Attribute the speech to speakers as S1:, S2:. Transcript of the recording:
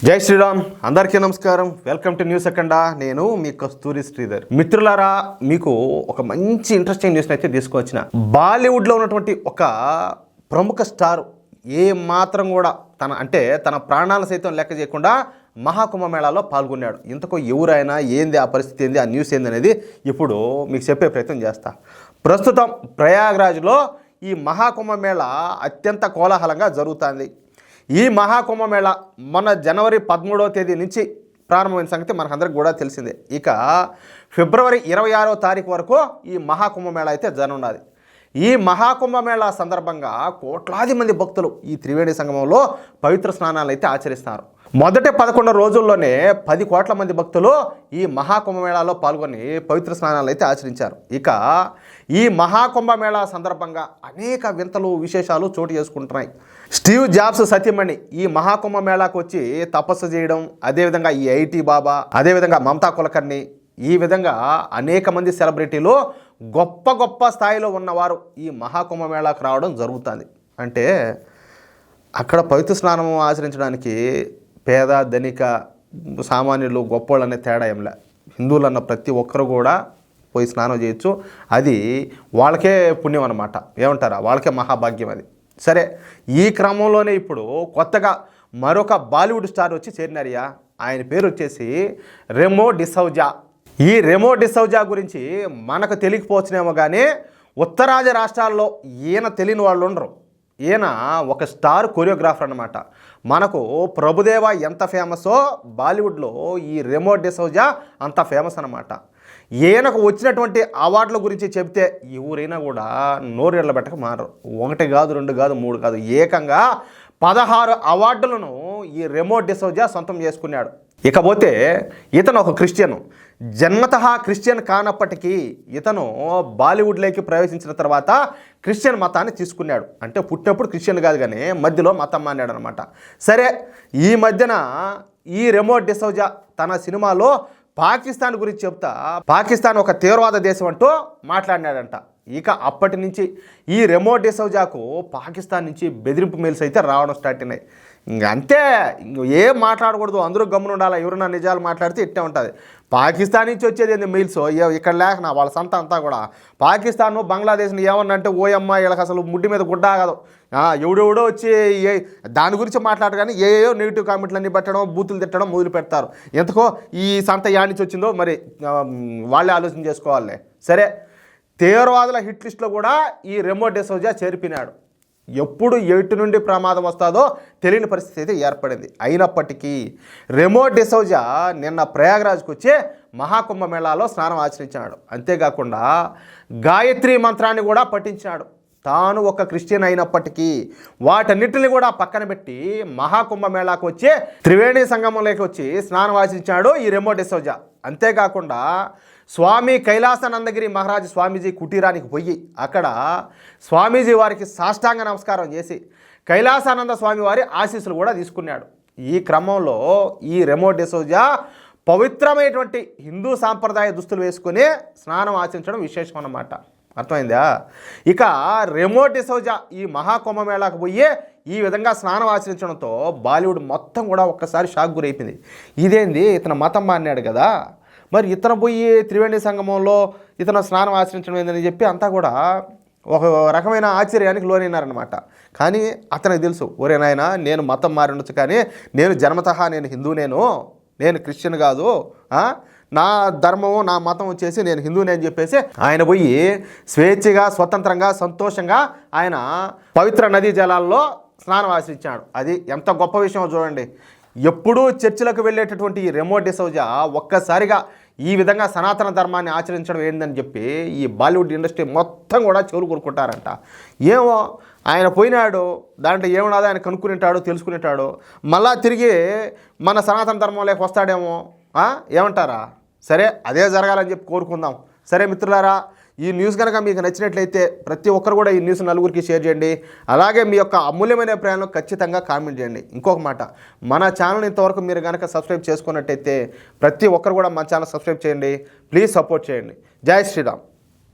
S1: జై శ్రీరామ్. అందరికీ నమస్కారం. Welcome to news Akhanda. నేను మీ కస్తూరి శ్రీధర్. మిత్రులారా, మీకు ఒక మంచి ఇంట్రెస్టింగ్ న్యూస్ అయితే తీసుకొచ్చిన. బాలీవుడ్లో ఉన్నటువంటి ఒక ప్రముఖ స్టార్ ఏ మాత్రం కూడా తన ప్రాణాలు సైతం లెక్క చేయకుండా మహాకుంభమేళాలో పాల్గొన్నాడు. ఇంతకు ఎవరైనా ఏంది, ఆ పరిస్థితి ఏంది, ఆ న్యూస్ ఏంది అనేది ఇప్పుడు మీకు చెప్పే ప్రయత్నం చేస్తా. ప్రస్తుతం ప్రయాగ్రాజ్లో ఈ మహాకుంభమేళ అత్యంత కోలాహలంగా జరుగుతుంది. ఈ మహాకుంభమేళ మన జనవరి 13వ తేదీ నుంచి ప్రారంభమైన సంగతి మనకందరికి కూడా తెలిసిందే. ఇక ఫిబ్రవరి 26వ తారీఖు వరకు ఈ మహాకుంభమేళ అయితే జరగనున్నది. ఈ మహాకుంభమేళ సందర్భంగా కోట్లాది మంది భక్తులు ఈ త్రివేణి సంగమంలో పవిత్ర స్నానాలు అయితే ఆచరిస్తారు. మొదటి 11 రోజుల్లోనే 10 కోట్ల మంది భక్తులు ఈ మహాకుంభమేళాలో పాల్గొని పవిత్ర స్నానాలు అయితే ఆచరించారు. ఇక ఈ మహాకుంభమేళా సందర్భంగా అనేక వింతలు విశేషాలు చోటు చేసుకుంటున్నాయి. స్టీవ్ జాబ్స్ సతీమణి ఈ మహాకుంభమేళాకు వచ్చి తపస్సు చేయడం, అదేవిధంగా ఈ ఐటీ బాబా, అదేవిధంగా మమతా కులకర్ణి, ఈ విధంగా అనేక మంది సెలబ్రిటీలు గొప్ప గొప్ప స్థాయిలో ఉన్నవారు ఈ మహాకుంభమేళాకు రావడం జరుగుతుంది. అంటే అక్కడ పవిత్ర స్నానం ఆచరించడానికి పేద ధనిక సామాన్యులు గొప్పోళ్ళు అనే తేడా ఏంలే. హిందువులు అన్న ప్రతి ఒక్కరు కూడా పోయి స్నానం చేయొచ్చు. అది వాళ్ళకే పుణ్యం అన్నమాట. ఏమంటారా, వాళ్ళకే మహాభాగ్యం అది. సరే, ఈ క్రమంలోనే ఇప్పుడు కొత్తగా మరొక బాలీవుడ్ స్టార్ వచ్చి చేరినారియా. ఆయన పేరు వచ్చేసి రెమో డిసౌజా. ఈ రెమో డిసౌజా గురించి మనకు తెలియకపోవచ్చునేమో కానీ ఉత్తరాది రాష్ట్రాల్లో ఈయన తెలియని వాళ్ళు ఉండరు. ఈయన ఒక స్టార్ కొరియోగ్రాఫర్ అన్నమాట. మనకు ప్రభుదేవ ఎంత ఫేమసో బాలీవుడ్లో ఈ రెమో డిసౌజా అంత ఫేమస్ అన్నమాట. ఈయనకు వచ్చినటువంటి అవార్డుల గురించి చెప్తే ఎవరైనా కూడా నోరెళ్ళ పెట్టక మారరు. 1 కాదు, 2 కాదు, 3 కాదు, ఏకంగా 16 అవార్డులను ఈ రెమో డిసౌజా సొంతం చేసుకున్నాడు. ఇకపోతే ఇతను ఒక క్రిస్టియన్. జన్మతః క్రిస్టియన్ కానప్పటికీ ఇతను బాలీవుడ్లోకి ప్రవేశించిన తర్వాత క్రిస్టియన్ మతాన్ని తీసుకున్నాడు. అంటే పుట్టినప్పుడు క్రిస్టియన్ కాదు కానీ మధ్యలో మతం మాన్నాడు అనమాట. సరే, ఈ మధ్యన ఈ రెమో డిసౌజా తన సినిమాలో పాకిస్తాన్ గురించి చెప్తా పాకిస్తాన్ ఒక తీవ్రవాద దేశం అంటూ మాట్లాడినాడంట. ఇక అప్పటి నుంచి ఈ రెమో డిసౌజాకు పాకిస్తాన్ నుంచి బెదిరింపు మెయిల్స్ అయితే రావడం స్టార్ట్ అయినాయి. అంతే, ఏం మాట్లాడకూడదు, అందరూ గమ్మున ఉండాలి. ఎవరైనా నిజాలు మాట్లాడితే ఇట్టే ఉంటుంది. పాకిస్తాన్ నుంచి వచ్చేది ఏంది మెయిల్స్, ఇక్కడ లేకనా వాళ్ళ సంత అంతా కూడా పాకిస్తాను బంగ్లాదేశ్ని ఏమన్నంటే ఓయమ్మ వీళ్ళకి అసలు ముడ్డి మీద గుడ్డ ఆగదు. ఎవడెవడో వచ్చి దాని గురించి మాట్లాడరు కానీ ఏయో నెగిటివ్ కామెంట్లన్నీ పెట్టడం, బూతులు తిట్టడం మొదలు పెడతారు. ఎందుకో ఈ సంత యాడ్ నుంచి వచ్చిందో మరి వాళ్ళే ఆలోచన చేసుకోవాలి. సరే, తీవ్రవాదుల హిట్ లిస్ట్లో కూడా ఈ రెమో డిసౌజా చేరిపినాడు. ఎప్పుడు ఎటు నుండి ప్రమాదం వస్తుందో తెలియని పరిస్థితి అయితే ఏర్పడింది. అయినప్పటికీ రెమో డిసౌజా నిన్న ప్రయాగ్రాజ్కి వచ్చి మహాకుంభమేళాలో స్నానం ఆచరించాడు. అంతేకాకుండా గాయత్రి మంత్రాన్ని కూడా పఠించాడు. తాను ఒక క్రిస్టియన్ అయినప్పటికీ వాటన్నిటిని కూడా పక్కన పెట్టి మహాకుంభమేళాకు వచ్చి త్రివేణి సంగమంలోకి వచ్చి స్నానం ఆచరించాడు ఈ రెమో డిసౌజా. అంతేకాకుండా స్వామి కైలాసానందగిరి మహారాజ్ స్వామీజీ కుటీరానికి పోయి అక్కడ స్వామీజీ వారికి సాష్టాంగ నమస్కారం చేసి కైలాసానంద స్వామి వారి ఆశీస్సులు కూడా తీసుకున్నాడు. ఈ క్రమంలో ఈ రెమో డిసౌజా పవిత్రమైనటువంటి హిందూ సాంప్రదాయ దుస్తులు వేసుకుని స్నానం ఆచరించడం విశేషం అన్నమాట. అర్థమైందా? ఇక రెమో డిసౌజా ఈ మహాకుంభమేళాకు పోయి ఈ విధంగా స్నానం ఆచరించడంతో బాలీవుడ్ మొత్తం కూడా ఒక్కసారి షాక్ గురైపోయింది. ఇదేంది, ఇతను మతం మారినాడు కదా, మరి ఇతను పోయి త్రివేణి సంగమంలో ఇతను స్నానం ఆచరించడం ఏందని చెప్పి అంతా కూడా ఒక రకమైన ఆశ్చర్యానికి లోనైనారనమాట. కానీ అతనికి తెలుసు, ఒరే నాయన, నేను మతం మారి ఉండొచ్చు కానీ నేను జన్మతః నేను హిందూనేను, నేను క్రిస్టియన్ కాదు, నా ధర్మము నా మతం వచ్చేసి నేను హిందూనే అని చెప్పేసి ఆయన పోయి స్వేచ్ఛగా స్వతంత్రంగా సంతోషంగా ఆయన పవిత్ర నదీ జలాల్లో స్నానం ఆచరించాడు. అది ఎంత గొప్ప విషయం చూడండి. ఎప్పుడూ చర్చిలకు వెళ్ళేటటువంటి ఈ రెమో డిసౌజా ఒక్కసారిగా ఈ విధంగా సనాతన ధర్మాన్ని ఆచరించడం ఏందని చెప్పి ఈ బాలీవుడ్ ఇండస్ట్రీ మొత్తం కూడా చెవులు కొరుకుంటారంట. ఏమో ఆయన పోయినాడు, దాంట్లో ఏమన్నదో ఆయన కనుక్కునేటాడు, తెలుసుకునేటాడు, మళ్ళా తిరిగి మన సనాతన ధర్మంలోకి వస్తాడేమో. ఏమంటారా? సరే, అదే జరగాలని చెప్పి కోరుకుందాం. సరే మిత్రులారా, ఈ న్యూస్ కనుక మీకు నచ్చినట్లయితే ప్రతి ఒక్కరు కూడా ఈ న్యూస్ నలుగురికి షేర్ చేయండి. అలాగే మీ యొక్క అమూల్యమైన అభిప్రాయాలను ఖచ్చితంగా కామెంట్ చేయండి. ఇంకొక మాట, మన ఛానల్ ఇంతవరకు మీరు కనుక సబ్స్క్రైబ్ చేసుకున్నట్టయితే ప్రతి ఒక్కరు కూడా మన ఛానల్ సబ్స్క్రైబ్ చేయండి. ప్లీజ్ సపోర్ట్ చేయండి. జై శ్రీరామ్.